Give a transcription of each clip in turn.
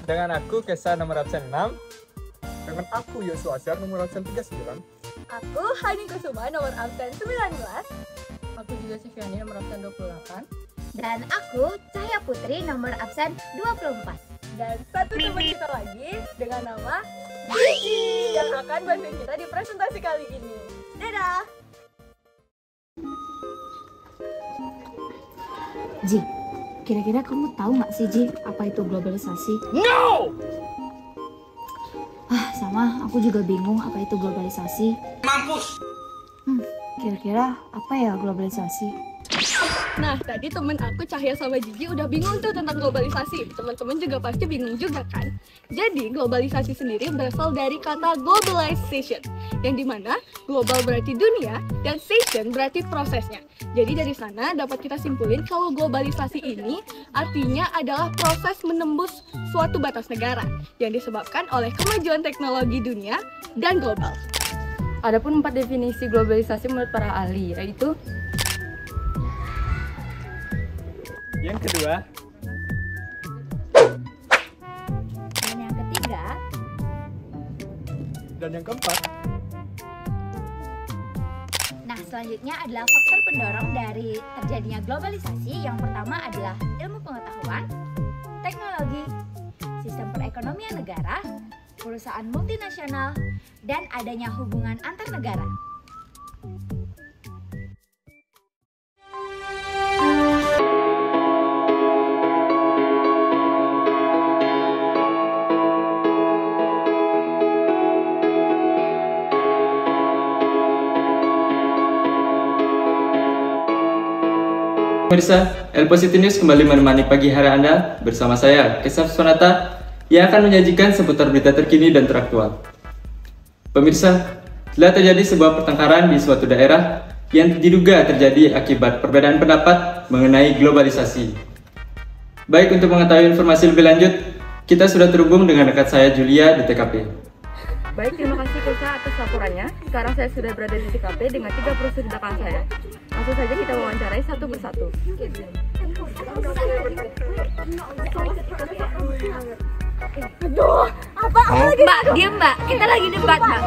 dengan aku Kesa nomor absen 6. Dengan aku Yosua Asyar nomor absen 39. Aku Hani Kusuma nomor absen 19. Aku juga Siviani nomor absen 28. Dan aku Cahya Putri nomor absen 24. Dan satu teman kita lagi dengan nama Gigi yang akan bantuin kita di presentasi kali ini. Dadah! Ji, kira-kira kamu tahu nggak sih Ji, apa itu globalisasi? No! Sama, aku juga bingung apa itu globalisasi. Mampus! Kira-kira apa ya globalisasi? Nah, tadi temen aku Cahya sama Gigi udah bingung tuh tentang globalisasi. Teman-teman juga pasti bingung juga kan? Jadi, globalisasi sendiri berasal dari kata globalization, yang dimana global berarti dunia dan station berarti prosesnya. Jadi dari sana dapat kita simpulin kalau globalisasi ini artinya adalah proses menembus suatu batas negara yang disebabkan oleh kemajuan teknologi dunia dan global. Adapun 4 definisi globalisasi menurut para ahli, yaitu Yang kedua, Dan yang ketiga, dan yang keempat. nah selanjutnya adalah faktor pendorong dari terjadinya globalisasi. Yang pertama adalah ilmu pengetahuan, teknologi, sistem perekonomian negara, perusahaan multinasional, dan adanya hubungan antar negara. Pemirsa, El Positif News kembali menemani pagi hari Anda bersama saya, Kesaf Sonata, yang akan menyajikan seputar berita terkini dan teraktual. Pemirsa, telah terjadi sebuah pertengkaran di suatu daerah yang diduga terjadi akibat perbedaan pendapat mengenai globalisasi. Baik, untuk mengetahui informasi lebih lanjut, kita sudah terhubung dengan rekan saya Julia di TKP. baik, terima kasih Kesa atas laporannya. Sekarang saya sudah berada di TKP dengan 3 perusuh di belakang saya. Langsung saja kita wawancarai satu persatu. Aduh, apa lagi? Mbak, diam Mbak, kita lagi debat Mbak.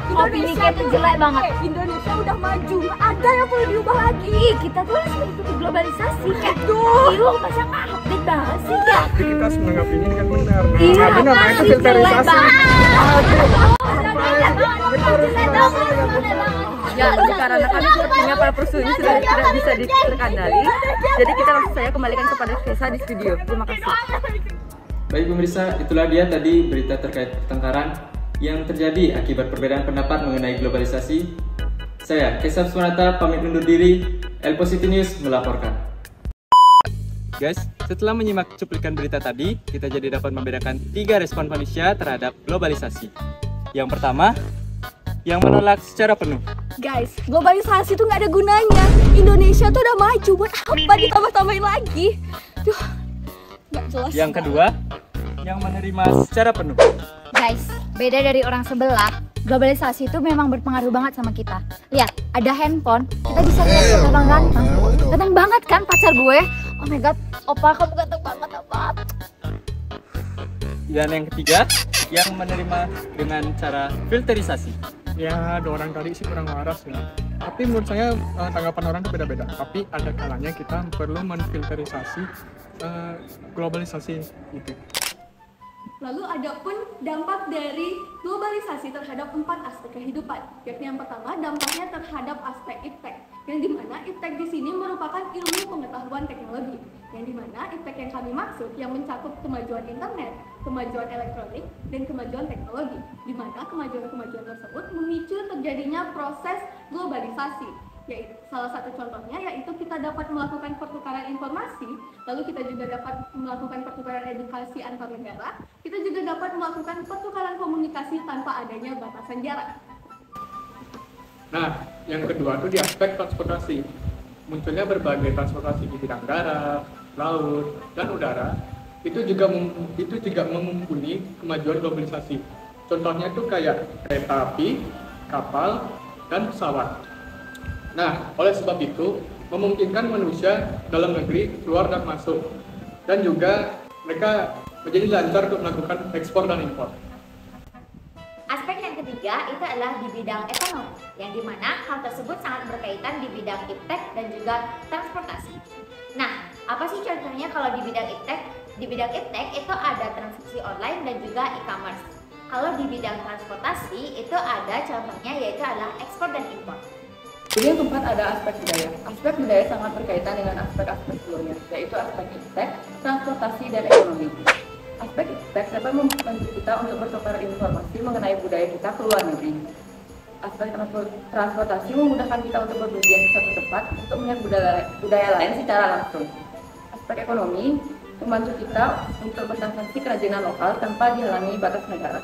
Opini kita jelek banget. Indonesia udah maju, nggak ada yang perlu diubah lagi. Ih, kita tuh harus mengikuti globalisasi Kak. Iya, masa nggak update banget sih Kak. Tapi kita harus menanggapi ini dengan benar. Iya, Tapi namanya itu filterisasi. Ya, karena kami sepertinya para perusuh ini sudah tidak bisa terkendali, jadi kita langsung saja kembalikan kepada Kesa di studio. Terima kasih. Baik pemirsa, itulah dia tadi berita terkait pertengkaran yang terjadi akibat perbedaan pendapat mengenai globalisasi. Saya, Kesaf Sonata, pamit undur diri. El Positif News melaporkan. Guys, setelah menyimak cuplikan berita tadi, kita jadi dapat membedakan 3 respon manusia terhadap globalisasi. Yang pertama, yang menolak secara penuh. Guys, globalisasi tuh nggak ada gunanya. Indonesia tuh udah maju, buat apa ditambah-tambahin lagi? Duh, nggak jelas. Yang kedua, yang menerima secara penuh. Guys, beda dari orang sebelah, globalisasi itu memang berpengaruh banget sama kita. Lihat, ada handphone, kita bisa lihat ganteng ganteng. Ganteng banget kan pacar gue? Oh my god, opa kamu ganteng banget opa. Dan yang ketiga, yang menerima dengan cara filterisasi. Ya, 2 orang tadi sih kurang waras ya. Tapi menurut saya tanggapan orang itu beda-beda. Tapi ada kalanya kita perlu menfilterisasi globalisasi itu. Lalu ada pun dampak dari globalisasi terhadap 4 aspek kehidupan. Yakni yang pertama, dampaknya terhadap aspek iptek, yang dimana iptek di sini merupakan ilmu pengetahuan teknologi. Yang dimana iptek yang kami maksud yang mencakup kemajuan internet, kemajuan elektronik, dan kemajuan teknologi. Dimana kemajuan-kemajuan tersebut memicu terjadinya proses globalisasi. Yaitu salah satu contohnya yaitu kita dapat melakukan pertukaran informasi, lalu kita juga dapat melakukan pertukaran edukasi antar negara, kita juga dapat melakukan pertukaran komunikasi tanpa adanya batasan jarak. Nah, yang kedua itu di aspek transportasi. Munculnya berbagai transportasi di bidang darat, laut, dan udara. Itu juga mengumpuli kemajuan globalisasi. Contohnya itu kayak kereta api, kapal, dan pesawat. Nah, oleh sebab itu, memungkinkan manusia dalam negeri keluar dan masuk. Dan juga mereka menjadi lancar untuk melakukan ekspor dan impor. Aspek yang ketiga itu adalah di bidang ekonomi, yang dimana hal tersebut sangat berkaitan di bidang iptek dan juga transportasi. Nah, apa sih contohnya kalau di bidang iptek? Di bidang iptek itu ada transaksi online dan juga e-commerce. Kalau di bidang transportasi itu ada contohnya yaitu adalah ekspor dan impor. Jadi yang keempat ada aspek budaya. Aspek budaya sangat berkaitan dengan aspek-aspek sebelumnya, yaitu aspek iptek, transportasi, dan ekonomi. Aspek iptek dapat membantu kita untuk bertukar informasi mengenai budaya kita ke luar negeri. Aspek transportasi memudahkan kita untuk berpergian ke satu tempat untuk melihat budaya lain secara langsung. Aspek ekonomi membantu kita untuk bertransaksi kerajinan lokal tanpa dihalangi batas negara.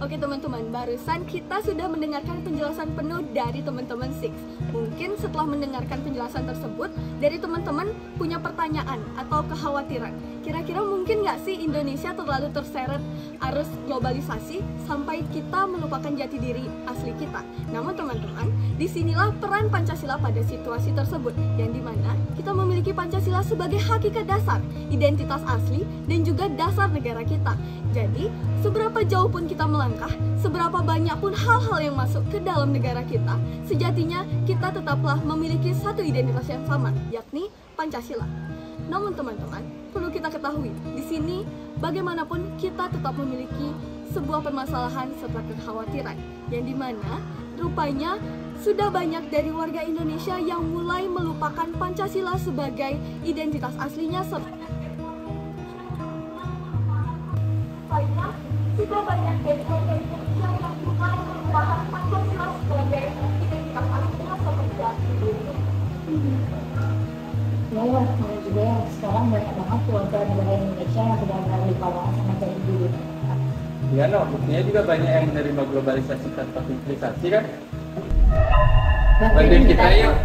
Oke teman-teman, barusan kita sudah mendengarkan penjelasan penuh dari teman-teman Six. Mungkin setelah mendengarkan penjelasan tersebut, dari teman-teman punya pertanyaan atau kekhawatiran. Kira-kira mungkin nggak sih Indonesia terlalu terseret arus globalisasi sampai kita melupakan jati diri asli kita? Namun teman-teman, disinilah peran Pancasila pada situasi tersebut, yang dimana kita memiliki Pancasila sebagai hakikat dasar, identitas asli, dan juga dasar negara kita. Jadi, seberapa jauh pun kita melangkah, seberapa banyak pun hal-hal yang masuk ke dalam negara kita, sejatinya kita tetaplah memiliki satu identitas yang sama, yakni Pancasila. Namun teman-teman, perlu kita ketahui, di sini bagaimanapun kita tetap memiliki sebuah permasalahan serta kekhawatiran, yang dimana rupanya sudah banyak dari warga Indonesia yang mulai melupakan Pancasila sebagai identitas aslinya sudah banyak dari warga Indonesia yang mulai melupakan Pancasila sebagai identitas aslinya seperti itu. Ya, benar juga ya. Sekarang banyak banget warga negara Indonesia yang benar-benar lupa sama dari dulu. Iya, no, buktinya juga banyak yang menerima globalisasi tanpa filterisasi kan? Bantuin kita yuk.